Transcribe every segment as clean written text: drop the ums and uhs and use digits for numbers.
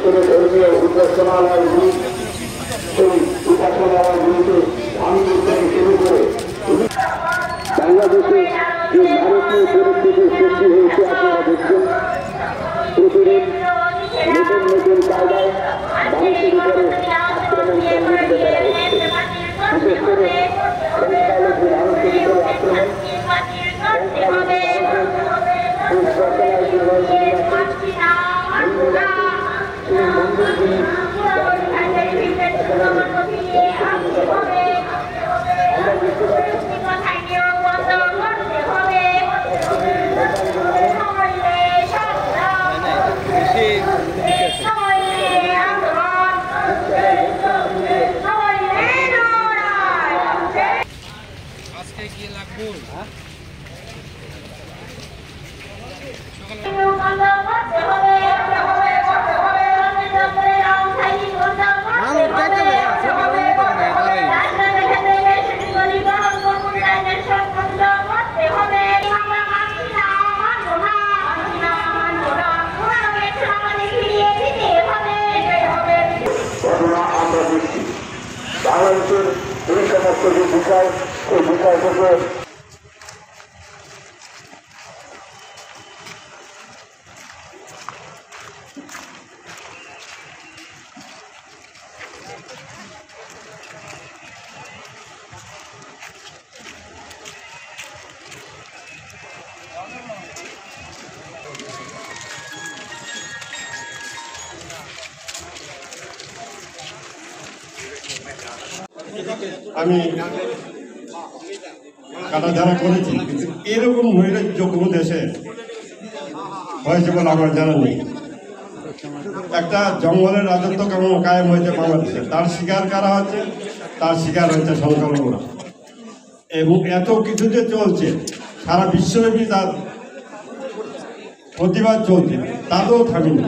করে ধর্মীয় উপাসনালয়গুলি সেই উপাসনালয়গুলিকে ভাঙচুর থেকে শুরু করে বাংলাদেশে যে নারকীয় পরিস্থিতির সৃষ্টি হয়েছে আপনারা দেখছেন। প্রতিদিন নতুন নতুন কায়দায় মানুষের উপরে আক্রমণ সংঘটিত করা হচ্ছে। বিশেষ করে সংখ্যালঘু মানুষের উপরে আক্রমণ, বাংলাদেশের এই সমস্ত যে বিষয় সেই বিষয় থেকে আমি কাটাধারা করেছি, কিন্তু এরকম নৈরাজ্য কোনো দেশে হয়েছে বলে আমার জানা নেই। একটা জঙ্গলের রাজত্ব কেমন কায়েম হয়েছে বাংলাদেশে, তার শিকার কারা হচ্ছে, তার শিকার হচ্ছে সংখ্যালঘুরা। এবং এত কিছু যে চলছে, সারা বিশ্বব্যাপী তার প্রতিবাদ চলছে, তাতেও থামিনি।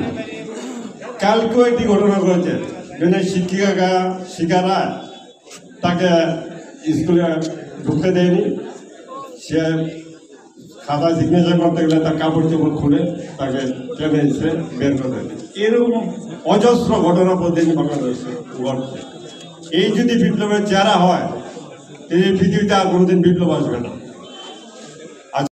কালকেও একটি ঘটনা ঘটেছে, যেখানে শিক্ষিকারা তাকে স্কুলে ঢুকতে দেয়নি, সে খাতা সিগনেচার করতে গেলে তার কাপড় চোপড় খুলে তাকে টেনে এসে বের করে দেয়। এরকম অজস্র ঘটনা প্রতিদিন বাংলাদেশে ঘটছে। এই যদি বিপ্লবের চেহারা হয়, এই পৃথিবীতে আর কোনোদিন বিপ্লব আসবে না।